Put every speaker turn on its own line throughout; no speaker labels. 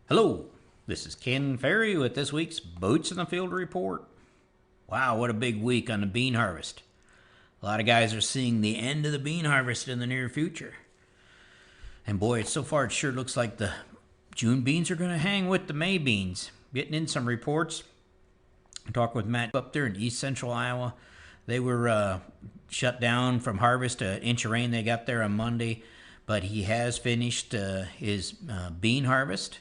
Hello, this is Ken Ferry with this week's Boots in the Field report. Wow, what a big week on the bean harvest. A lot of guys are seeing the end of the bean harvest in the near future. And boy, so far it sure looks like the June beans are going to hang with the May beans. Getting in some reports. I talked with Matt up there in East Central Iowa. They were shut down from harvest. An inch of rain they got there on Monday. But he has finished his bean harvest.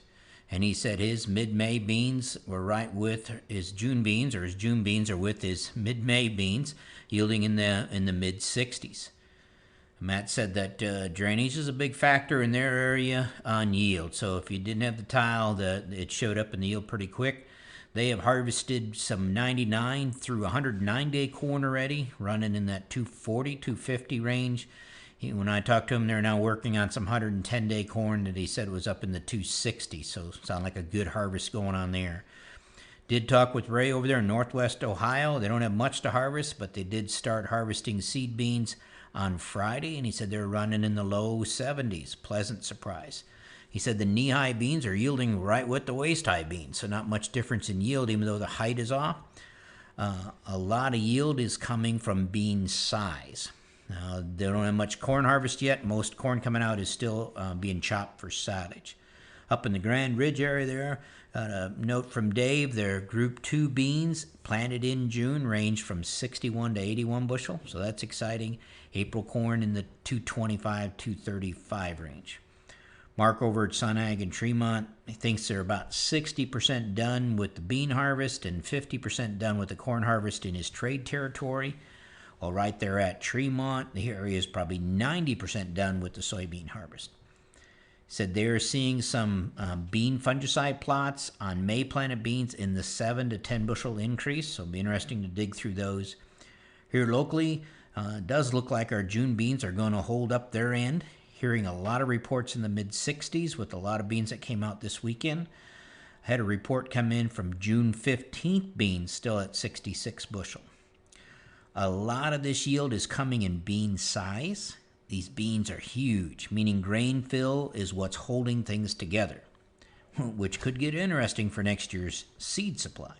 And he said his mid-May beans were right with his June beans, or his June beans are with his mid-May beans, yielding in the mid-60s. Matt said that drainage is a big factor in their area on yield. So if you didn't have the tile, it showed up in the yield pretty quick. They have harvested some 99 through 109-day corn already, running in that 240, 250 range. When I talked to him, they're now working on some 110-day corn that he said was up in the 260, so sound like a good harvest going on there. Did talk with Ray over there in northwest Ohio. They don't have much to harvest, but they did start harvesting seed beans on Friday, and he said they're running in the low 70s. Pleasant surprise. He said the knee-high beans are yielding right with the waist-high beans, so not much difference in yield, even though the height is off. A lot of yield is coming from bean size. They don't have much corn harvest yet. Most corn coming out is still being chopped for silage. Up in the Grand Ridge area there, a note from Dave, their Group 2 beans planted in June range from 61 to 81 bushel, so that's exciting. April corn in the 225, 235 range. Mark over at Sun Ag in Tremont, he thinks they're about 60% done with the bean harvest and 50% done with the corn harvest in his trade territory. Well, right there at Tremont, the area is probably 90% done with the soybean harvest. He said they're seeing some bean fungicide plots on May planted beans in the 7 to 10 bushel increase, so it'll be interesting to dig through those. Here locally, it does look like our June beans are going to hold up their end. Hearing a lot of reports in the mid-60s with a lot of beans that came out this weekend. I had a report come in from June 15th beans still at 66 bushel. A lot of this yield is coming in bean size. These beans are huge, meaning grain fill is what's holding things together, which could get interesting for next year's seed supply.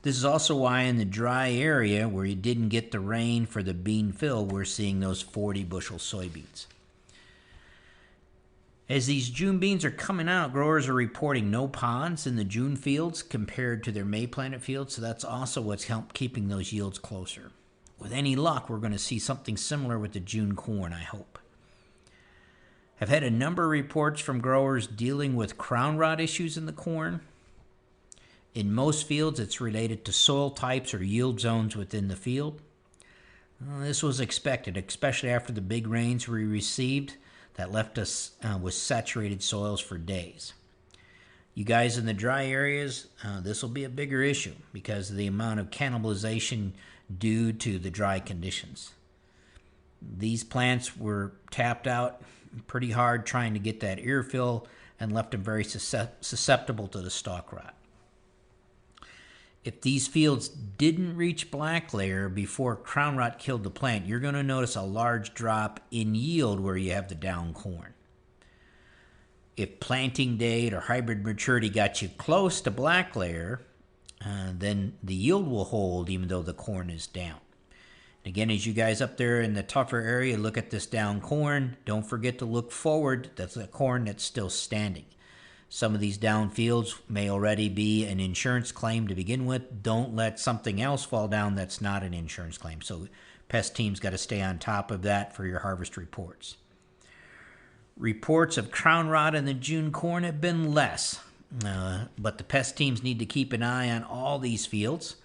This is also why in the dry area where you didn't get the rain for the bean fill, we're seeing those 40 bushel soybeans. As these June beans are coming out, growers are reporting no ponds in the June fields compared to their May planted fields, so that's also what's helped keeping those yields closer. With any luck, we're going to see something similar with the June corn, I hope. I've had a number of reports from growers dealing with crown rot issues in the corn. In most fields, it's related to soil types or yield zones within the field. This was expected, especially after the big rains we received that left us with saturated soils for days. You guys in the dry areas, this will be a bigger issue because of the amount of cannibalization due to the dry conditions. These plants were tapped out pretty hard trying to get that ear fill and left them very susceptible to the stalk rot. If these fields didn't reach black layer before crown rot killed the plant, you're going to notice a large drop in yield where you have the down corn. If planting date or hybrid maturity got you close to black layer, then the yield will hold even though the corn is down. And again, as you guys up there in the tougher area look at this down corn, don't forget to look forward. That's the corn that's still standing. Some of these down fields may already be an insurance claim to begin with. Don't let something else fall down that's not an insurance claim. So pest teams got to stay on top of that for your harvest reports. Reports of crown rot in the June corn have been less. But the pest teams need to keep an eye on all these fields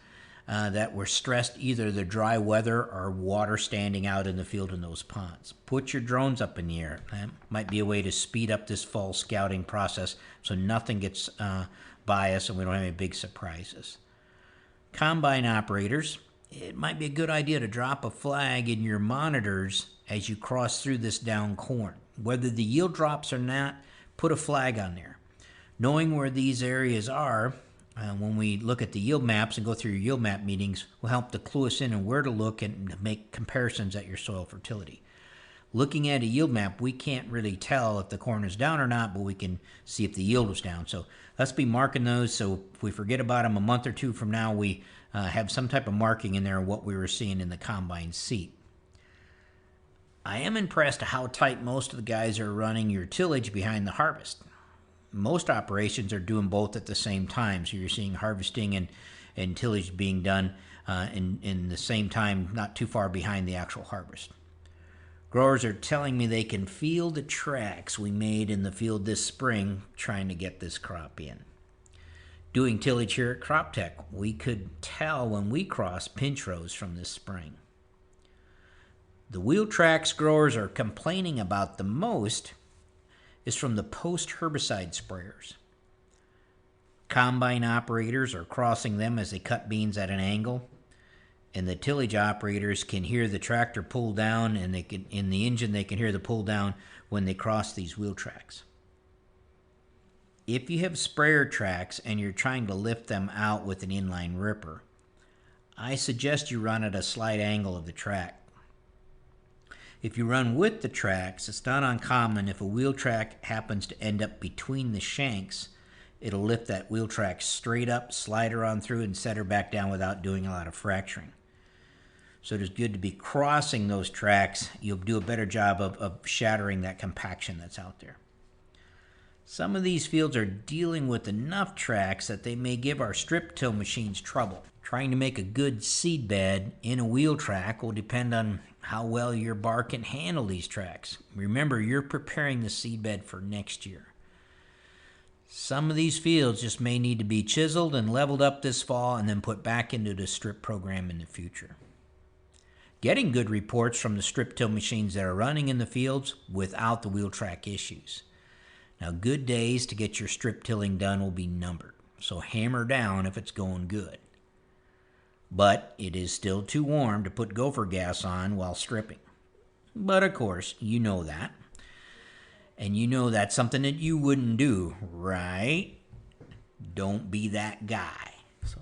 that were stressed, either the dry weather or water standing out in the field in those ponds. Put your drones up in the air. That might be a way to speed up this fall scouting process so nothing gets by us and we don't have any big surprises. Combine operators, it might be a good idea to drop a flag in your monitors as you cross through this down corn. Whether the yield drops or not, put a flag on there. Knowing where these areas are when we look at the yield maps and go through your yield map meetings will help to clue us in on where to look and make comparisons at your soil fertility. Looking at a yield map, we can't really tell if the corn is down or not, but we can see if the yield was down. So let's be marking those, so if we forget about them a month or two from now, we have some type of marking in there of what we were seeing in the combine seat. I am impressed at how tight most of the guys are running your tillage behind the harvest. Most operations are doing both at the same time, so you're seeing harvesting and tillage being done in the same time, not too far behind the actual harvest. Growers are telling me they can feel the tracks we made in the field this spring trying to get this crop in. Doing tillage here at Crop Tech, we could tell when we crossed pinch rows from this spring. The wheel tracks growers are complaining about the most is from the post-herbicide sprayers. Combine operators are crossing them as they cut beans at an angle, and the tillage operators can hear the tractor pull down, and they can, in the engine they can hear the pull down when they cross these wheel tracks. If you have sprayer tracks and you're trying to lift them out with an inline ripper, I suggest you run at a slight angle of the track. If you run with the tracks, it's not uncommon if a wheel track happens to end up between the shanks, it'll lift that wheel track straight up, slide her on through, and set her back down without doing a lot of fracturing. So it is good to be crossing those tracks. You'll do a better job of shattering that compaction that's out there. Some of these fields are dealing with enough tracks that they may give our strip till machines trouble. Trying to make a good seed bed in a wheel track will depend on how well your bar can handle these tracks. Remember, you're preparing the seed bed for next year. Some of these fields just may need to be chiseled and leveled up this fall and then put back into the strip program in the future. Getting good reports from the strip till machines that are running in the fields without the wheel track issues. Now, good days to get your strip tilling done will be numbered, so hammer down if it's going good. But it is still too warm to put gopher gas on while stripping. But of course, you know that. And you know that's something that you wouldn't do, right? Don't be that guy. So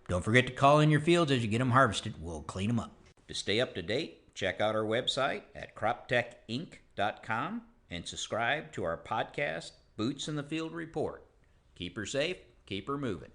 don't forget to call in your fields as you get them harvested. We'll clean them up. To stay up to date, check out our website at croptechinc.com and subscribe to our podcast, Boots in the Field Report. Keep her safe, keep her moving.